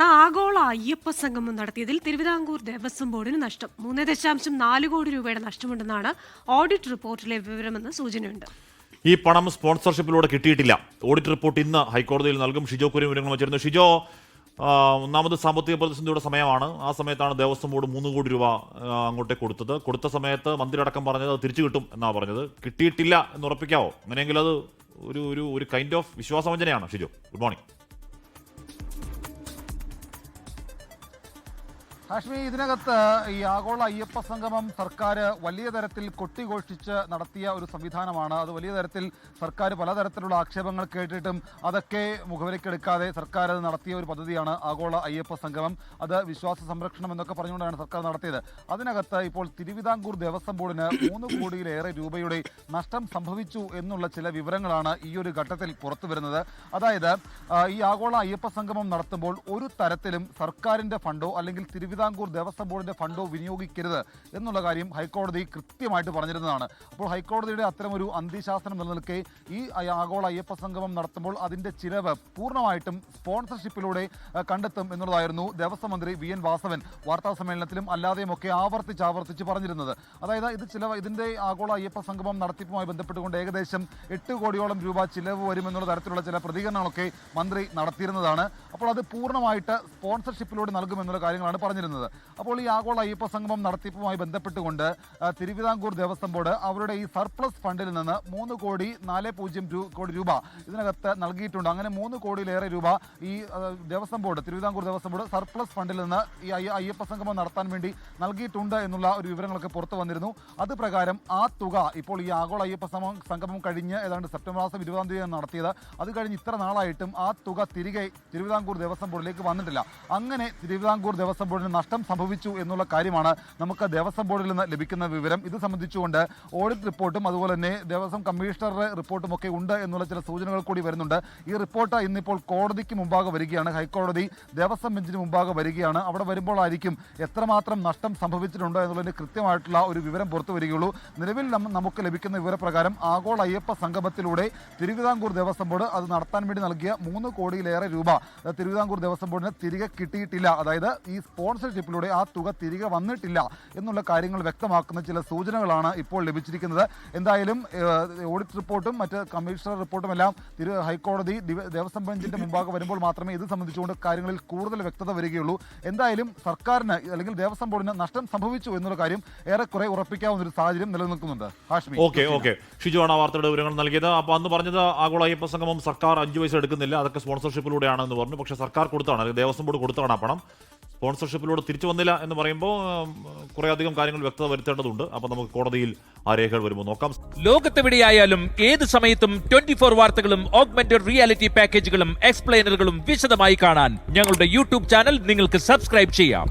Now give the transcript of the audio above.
ഇത്തവണ ആഗോള അയ്യപ്പ സംഗമം നടത്തിയതിൽ തിരുവിതാംകൂർ ദേവസ്വം ബോർഡിന് നഷ്ടം 3.4 കോടി രൂപയുടെ നഷ്ടമുണ്ടെന്നാണ് ഓഡിറ്റ് റിപ്പോർട്ടിലെ വിവരമെന്ന് സൂചനയുണ്ട്. ഈ പണം സ്പോൺസർഷിപ്പിലൂടെ കിട്ടിയിട്ടില്ല. ഓഡിറ്റ് റിപ്പോർട്ട് ഇന്ന് ഹൈക്കോടതിയിൽ നൽകും. ഷിജോ കുര്യൻ വിവരങ്ങൾ വച്ചിരുന്നു. ഷിജോ, ഒന്നാമത് സാമ്പത്തിക പ്രതിസന്ധിയുടെ സമയമാണ്. ആ സമയത്താണ് ദേവസ്വം ബോർഡ് 3 കോടി രൂപ അങ്ങോട്ടേക്ക് കൊടുത്തത്. കൊടുത്ത സമയത്ത് മന്ത്രി അടക്കം പറഞ്ഞത് അത് തിരിച്ചു കിട്ടും എന്നാണ് പറഞ്ഞത്. കിട്ടിയിട്ടില്ല എന്ന് ഉറപ്പിക്കാവോ? അങ്ങനെയെങ്കിൽ അത് ഒരു കൈൻഡ് ഓഫ് വിശ്വാസവഞ്ചനയാണ്. Shijo, good morning. ഹാഷ്മി, ഇതിനകത്ത് ഈ ആഗോള അയ്യപ്പ സംഗമം സർക്കാർ വലിയ തരത്തിൽ കൊട്ടിഘോഷിച്ച് നടത്തിയ ഒരു സംവിധാനമാണ്. അത് വലിയ തരത്തിൽ സർക്കാർ പലതരത്തിലുള്ള ആക്ഷേപങ്ങൾ കേട്ടിട്ടും അതൊക്കെ മുഖവിലക്കെടുക്കാതെ സർക്കാർ അത് നടത്തിയ ഒരു പദ്ധതിയാണ് ആഗോള അയ്യപ്പ സംഗമം. അത് വിശ്വാസ സംരക്ഷണം എന്നൊക്കെ പറഞ്ഞുകൊണ്ടാണ് സർക്കാർ നടത്തിയത്. അതിനകത്ത് ഇപ്പോൾ തിരുവിതാംകൂർ ദേവസ്വം ബോർഡിന് 3 കോടിയിലേറെ രൂപയുടെ നഷ്ടം സംഭവിച്ചു എന്നുള്ള ചില വിവരങ്ങളാണ് ഈ ഒരു ഘട്ടത്തിൽ പുറത്തു വരുന്നത്. അതായത് ഈ ആഗോള അയ്യപ്പ സംഗമം നടത്തുമ്പോൾ ഒരു തരത്തിലും സർക്കാരിന്റെ ഫണ്ടോ അല്ലെങ്കിൽ തിരുവിതാംകൂർ ദേവസ്വം ബോർഡിന്റെ ഫണ്ടോ വിനിയോഗിക്കരുത് എന്നുള്ള കാര്യം ഹൈക്കോടതി കൃത്യമായിട്ട് പറഞ്ഞിരുന്നതാണ്. അപ്പോൾ ഹൈക്കോടതിയുടെ അത്തരമൊരു അന്ത്യശാസനം നിലനിൽക്കെ ഈ ആഗോള അയ്യപ്പ സംഗമം നടത്തുമ്പോൾ അതിന്റെ ചിലവ് പൂർണ്ണമായിട്ടും സ്പോൺസർഷിപ്പിലൂടെ കണ്ടെത്തും എന്നുള്ളതായിരുന്നു ദേവസ്വം മന്ത്രി VN വാസവൻ വാർത്താ സമ്മേളനത്തിലും അല്ലാതെയുമൊക്കെ ആവർത്തിച്ച് പറഞ്ഞിരുന്നത്. അതായത് ഇതിന്റെ ആഗോള അയ്യപ്പ സംഗമം നടത്തിപ്പുമായി ബന്ധപ്പെട്ടുകൊണ്ട് ഏകദേശം 8 കോടിയോളം രൂപ ചിലവ് വരുമെന്നുള്ള തരത്തിലുള്ള ചില പ്രതികരണങ്ങളൊക്കെ മന്ത്രി നടത്തിയിരുന്നതാണ്. അപ്പോൾ അത് പൂർണ്ണമായിട്ട് സ്പോൺസർഷിപ്പിലൂടെ നൽകുമെന്നുള്ള കാര്യങ്ങളാണ് പറഞ്ഞിരുന്നത്. അപ്പോൾ ഈ ആഗോള അയ്യപ്പ സംഗമം നടത്തിപ്പുമായി ബന്ധപ്പെട്ടുകൊണ്ട് തിരുവിതാംകൂർ ദേവസ്വം ബോർഡ് അവരുടെ ഈ സർപ്ലസ് ഫണ്ടിൽ നിന്ന് 3 കോടി 4.0 കോടി രൂപ ഇതിനകത്ത് നൽകിയിട്ടുണ്ട്. അങ്ങനെ 3 കോടിയിലേറെ രൂപ ഈ Devaswom board Thiruvithamkoor Devaswom board surplus ഫണ്ടിൽ നിന്ന് ഈ അയ്യപ്പ സംഗമം നടത്താൻ വേണ്ടി നൽകിയിട്ടുണ്ട് എന്നുള്ള ഒരു വിവരങ്ങളൊക്കെ പുറത്തു വന്നിരുന്നു. അത് പ്രകാരം ആ തുക ഇപ്പോൾ ഈ ആഗോള അയ്യപ്പ സംഗമം കഴിഞ്ഞ് ഏതാണ്ട് സെപ്റ്റംബർ മാസം 20-ാം തീയതി നടത്തിയത്. അത് കഴിഞ്ഞ് ഇത്ര നാളായിട്ടും ആ തുക തിരികെ തിരുവിതാംകൂർ ദേവസ്വം ബോർഡിലേക്ക് വന്നിട്ടില്ല. അങ്ങനെ തിരുവിതാംകൂർ ദേവസ്വം ബോർഡിന് നഷ്ടം സംഭവിച്ചു എന്നുള്ള കാര്യമാണ് നമുക്ക് ദേവസ്വം ബോർഡിൽ നിന്ന് ലഭിക്കുന്ന വിവരം. ഇത് സംബന്ധിച്ചുകൊണ്ട് ഓഡിറ്റ് റിപ്പോർട്ടും അതുപോലെ തന്നെ ദേവസ്വം കമ്മീഷണറുടെ റിപ്പോർട്ടും ഒക്കെ ഉണ്ട് എന്നുള്ള ചില സൂചനകൾ കൂടി വരുന്നുണ്ട്. ഈ റിപ്പോർട്ട് ഇന്നിപ്പോൾ കോടതിക്ക് മുമ്പാകെ വരികയാണ്. ഹൈക്കോടതി ദേവസ്വം ബെഞ്ചിന് മുമ്പാകെ വരികയാണ്. അവിടെ വരുമ്പോഴായിരിക്കും എത്രമാത്രം നഷ്ടം സംഭവിച്ചിട്ടുണ്ടോ എന്നുള്ളതിന് കൃത്യമായിട്ടുള്ള ഒരു വിവരം പുറത്തു വരികയുള്ളൂ. നിലവിൽ നമുക്ക് ലഭിക്കുന്ന വിവരപ്രകാരം ആഗോള അയ്യപ്പ സംഗമത്തിലൂടെ തിരുവിതാംകൂർ ദേവസ്വം ബോർഡ് അത് നടത്താൻ വേണ്ടി നൽകിയ 3 കോടിയിലേറെ രൂപ തിരുവിതാംകൂർ ദേവസ്വം ബോർഡിന് തിരികെ കിട്ടിയിട്ടില്ല. അതായത് ഈ സ്പോൺസർഷിപ്പിലൂടെ ആ തുക തിരികെ വന്നിട്ടില്ല എന്നുള്ള കാര്യങ്ങൾ വ്യക്തമാക്കുന്ന ചില സൂചനകളാണ് ഇപ്പോൾ ലഭിച്ചിരിക്കുന്നത്. എന്തായാലും ഓഡിറ്റ് റിപ്പോർട്ടും മറ്റ് കമ്മീഷണർ റിപ്പോർട്ടും എല്ലാം ഹൈക്കോടതി ദേവസ്വം ബെഞ്ചിന്റെ മുമ്പാകെ വരുമ്പോൾ മാത്രമേ ഇത് സംബന്ധിച്ചുകൊണ്ട് കാര്യങ്ങളിൽ കൂടുതൽ വ്യക്തത വരികയുള്ളൂ. എന്തായാലും സർക്കാരിന് അല്ലെങ്കിൽ ദേവസ്വം ബോർഡിന് നഷ്ടം സംഭവിച്ചു എന്നുള്ള കാര്യം ഏറെക്കുറെ ഉറപ്പിക്കാവുന്ന ഒരു സാഹചര്യം നിലനിൽക്കുന്നുണ്ട്. ഹാഷ്മി, ഓക്കെ ഷിജു ആണ് വാർത്തയുടെ വിവരങ്ങൾ നൽകിയത്. അപ്പോൾ അന്ന് പറഞ്ഞത് ആഗോള അയ്യപ്പ സംഗമം സർക്കാർ 5 പൈസ എടുക്കുന്നില്ല, അതൊക്കെ സ്പോൺസർഷിപ്പിലൂടെയാണെന്ന് പറഞ്ഞു. പക്ഷേ സർക്കാർ കൊടുത്താണ്, അല്ലെങ്കിൽ ദേവസ്വം ബോർഡ് കൊടുത്താണ് ആ പണം. സ്പോൺസർഷിപ്പിലൂടെ തിരിച്ചു വന്നില്ല എന്ന് പറയുമ്പോൾ കുറേയധികം കാര്യങ്ങൾ വ്യക്തത വരുത്തേണ്ടതുണ്ട്. അപ്പോൾ നമുക്ക് കോടതിയിൽ ആ രേഖകൾ വരുമ്പോൾ നോക്കാം. ലോകത്തെവിടെയായാലും ഏത് സമയത്തും 24 വാർത്തകളും ഓഗ്മെന്റഡ് റിയാലിറ്റി പാക്കേജുകളും എക്സ്പ്ലെയിനറുകളും വിശദമായി കാണാൻ ഞങ്ങളുടെ യൂട്യൂബ് ചാനൽ നിങ്ങൾക്ക് സബ്സ്ക്രൈബ് ചെയ്യാം.